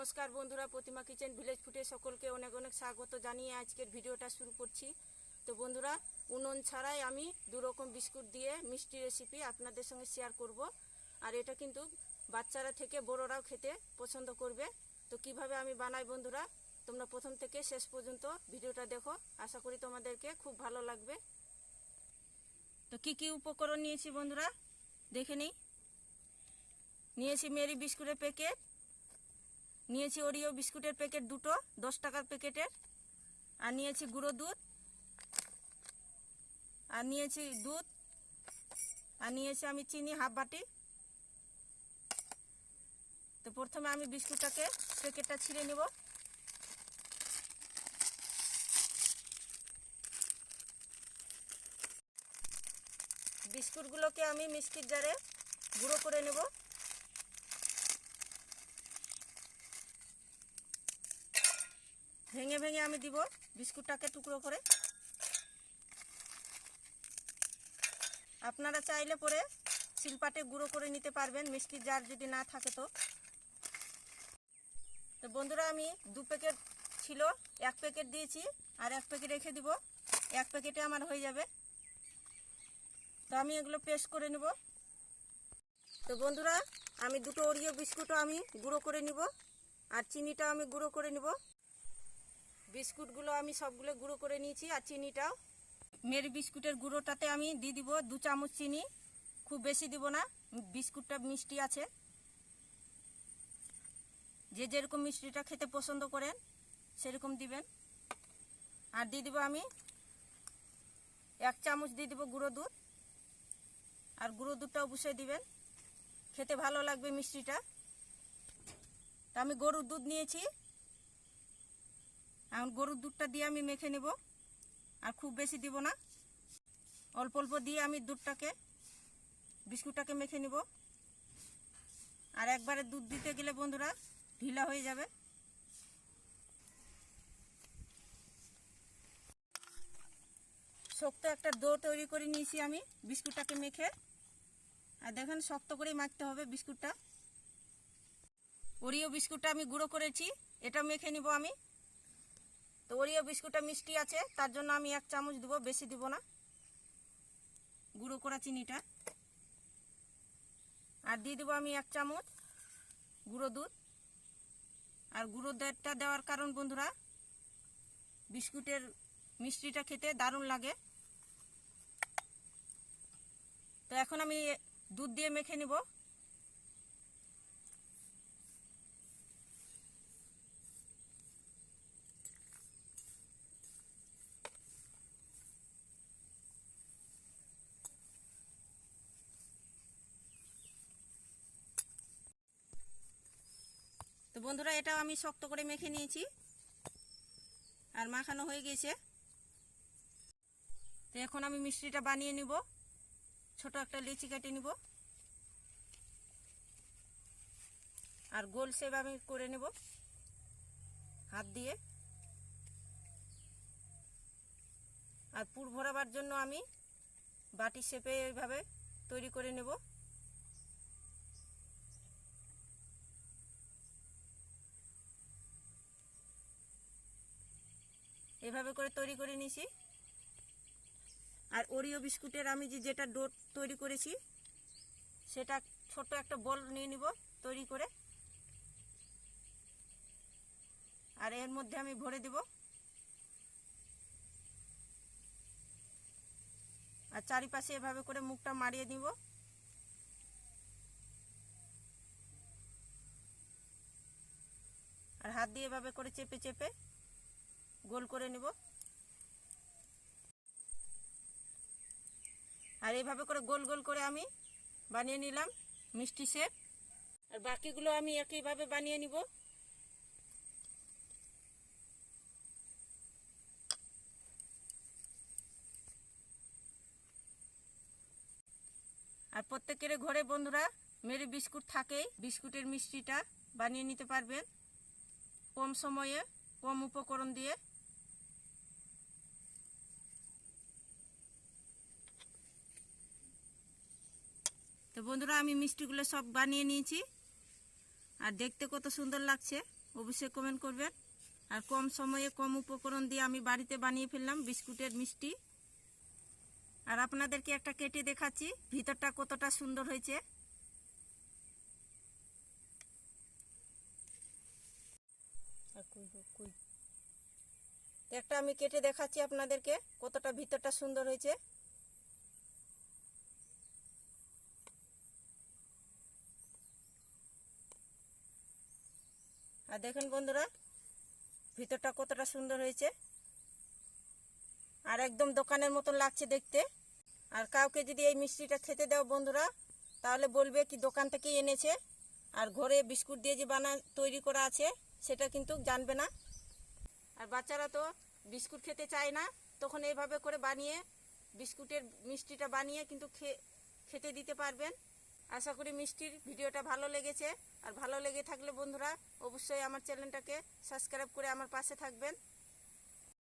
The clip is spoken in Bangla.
নমস্কার বন্ধুরা, প্রতিমা কিচেন ভিলেজ ফুডে সকলকে অনেক অনেক স্বাগত জানিয়ে আজকের ভিডিওটা শুরু করছি। তো বন্ধুরা, উনুন ছাড়াই আমি দুরকম বিস্কুট দিয়ে মিষ্টি রেসিপি আপনাদের সঙ্গে শেয়ার করব। আর এটা কিন্তু বাচ্চারা থেকে বড়রাও খেতে পছন্দ করবে। তো কিভাবে আমি বানাই বন্ধুরা, তোমরা প্রথম থেকে শেষ পর্যন্ত ভিডিওটা দেখো, আশা করি তোমাদেরকে খুব ভালো লাগবে। তো কি কি উপকরণ নিয়েছি বন্ধুরা দেখে নিই। নিয়েছি মেরি বিস্কুটের প্যাকেট, নিয়েছি ওরিও বিস্কুটের প্যাকেট দুটো 10 টাকার প্যাকেটের, আর নিয়েছি গুঁড়ো দুধ, আর নিয়েছি দুধ, আর নিয়েছি আমি চিনি হাফ বাটি। তো প্রথমে আমি বিস্কুটটাকে প্যাকেটটা ছিঁড়ে নেব। বিস্কুটগুলোকে আমি মিক্সির জারে গুঁড়ো করে নেব। ভেঙে ভেঙে আমি দিব বিস্কুটটাকে টুকরো করে। আপনারা চাইলে পরে শিলপাটে গুঁড়ো করে নিতে পারবেন, মিষ্টির জার যদি না থাকে। তো বন্ধুরা, আমি 2 প্যাকেট ছিল, 1 প্যাকেট দিয়েছি, আর 1 প্যাকেট রেখে দিব। 1 প্যাকেটে আমার হয়ে যাবে। তো আমি এগুলো পেস্ট করে নেব। তো বন্ধুরা, আমি দুটো ওরিও বিস্কুটও আমি গুঁড়ো করে নিব, আর চিনিটাও আমি গুঁড়ো করে নিব। বিস্কুটগুলো আমি সবগুলো গুঁড়ো করে নিয়েছি, আর চিনিটাও। মেরি বিস্কুটের গুঁড়োটাতে আমি দিয়ে দিব 2 চামচ চিনি, খুব বেশি দিব না, বিস্কুটটা মিষ্টি আছে। যে যেরকম মিষ্টিটা খেতে পছন্দ করেন সেরকম দিবেন। আর দিয়ে দিব আমি 1 চামচ দিয়ে দিব গুঁড়ো দুধ, আর গুঁড়ো দুধটা অবশ্যই দিবেন, খেতে ভালো লাগবে মিষ্টিটা। তা আমি গরুর দুধ নিয়েছি, এখন গরুর দুধটা দিয়ে আমি মেখে নেব, আর খুব বেশি দিব না, অল্প অল্প দিয়ে আমি দুধটাকে বিস্কুটটাকে মেখে নেব। আর একবারে দুধ দিতে গেলে বন্ধুরা ঢিলা হয়ে যাবে। শক্ত একটা ডো তৈরি করে নিয়েছি আমি বিস্কুটটাকে মেখে। আর দেখেন, শক্ত করেই মাখতে হবে বিস্কুটটা। ওরিও বিস্কুটটা আমি গুঁড়ো করেছি, এটা মেখে নিব আমি। তো ওরিও বিস্কুটটা মিষ্টি আছে, তার জন্য আমি 1 চামচ দেবো, বেশি দিব না, গুঁড়ো করা চিনিটা। আর দিয়ে দেবো আমি 1 চামচ গুঁড়ো দুধ। আর গুঁড়ো দুধটা দেওয়ার কারণ বন্ধুরা, বিস্কুটের মিষ্টিটা খেতে দারুণ লাগে। তো এখন আমি দুধ দিয়ে মেখে নিব। তো বন্ধুরা, এটাও আমি শক্ত করে মেখে নিয়েছি, আর মাখানো হয়ে গেছে। তো এখন আমি মিষ্টিটা বানিয়ে নিব। ছোট একটা লিচি কেটে নিব, আর গোল শেপ আমি করে নেব হাত দিয়ে। আর পুর ভরাবার জন্য আমি বাটি শেপে এইভাবে তৈরি করে নেব। এভাবে করে তৈরি করে নিয়েছি। আর ওরিও বিস্কুটের আমি যেটা ডো তৈরি করেছি, সেটা ছোট একটা বল নিয়ে নিব তৈরি করে, আর এর মধ্যে আমি ভরে দেব। আর চারিপাশে এভাবে করে মুখটা মারিয়ে দিব। আর হাত দিয়ে এভাবে করে চেপে চেপে গোল করে নেব। আর এইভাবে করে গোল গোল করে আমি বানিয়ে নিলাম মিষ্টি শেপ। আর বাকিগুলো আমি একইভাবে বানিয়ে নিব। আর প্রত্যেকের ঘরে বন্ধুরা মেরি বিস্কুট থাকেই, বিস্কুটের মিষ্টিটা বানিয়ে নিতে পারবেন কম সময়ে, কম উপকরণ দিয়ে। তো বন্ধুরা, আমি মিষ্টিগুলো সব বানিয়ে নিয়েছি, আর দেখতে কত সুন্দর লাগছে। অবশ্যই কমেন্ট করবেন। আর কম সময়ে কম উপকরণ দিয়ে আমি বাড়িতে বানিয়ে ফেললাম বিস্কুটের মিষ্টি। আর আপনাদেরকে একটা কেটে দেখাচ্ছি ভিতরটা কতটা সুন্দর হয়েছে। একটা আমি কেটে দেখাচ্ছি আপনাদেরকে কতটা ভিতরটা সুন্দর হয়েছে। আর দেখেন বন্ধুরা ভিতরটা কতটা সুন্দর হয়েছে, আর একদম দোকানের মতন লাগছে দেখতে। আর কাউকে যদি এই মিষ্টিটা খেতে দাও বন্ধুরা, তাহলে বলবে কি দোকান থেকেই এনেছে, আর ঘরে বিস্কুট দিয়ে যে তৈরি করা আছে সেটা কিন্তু জানবে না। আর বাচ্চারা তো বিস্কুট খেতে চায় না, তখন এইভাবে করে বানিয়ে বিস্কুটের মিষ্টিটা বানিয়ে কিন্তু খেতে দিতে পারবেন। আশা করি মিষ্টির ভিডিওটা ভালো লেগেছে। আর ভালো লেগে থাকলে বন্ধুরা অবশ্যই আমার চ্যানেলটাকে সাবস্ক্রাইব করে আমার পাশে থাকবেন।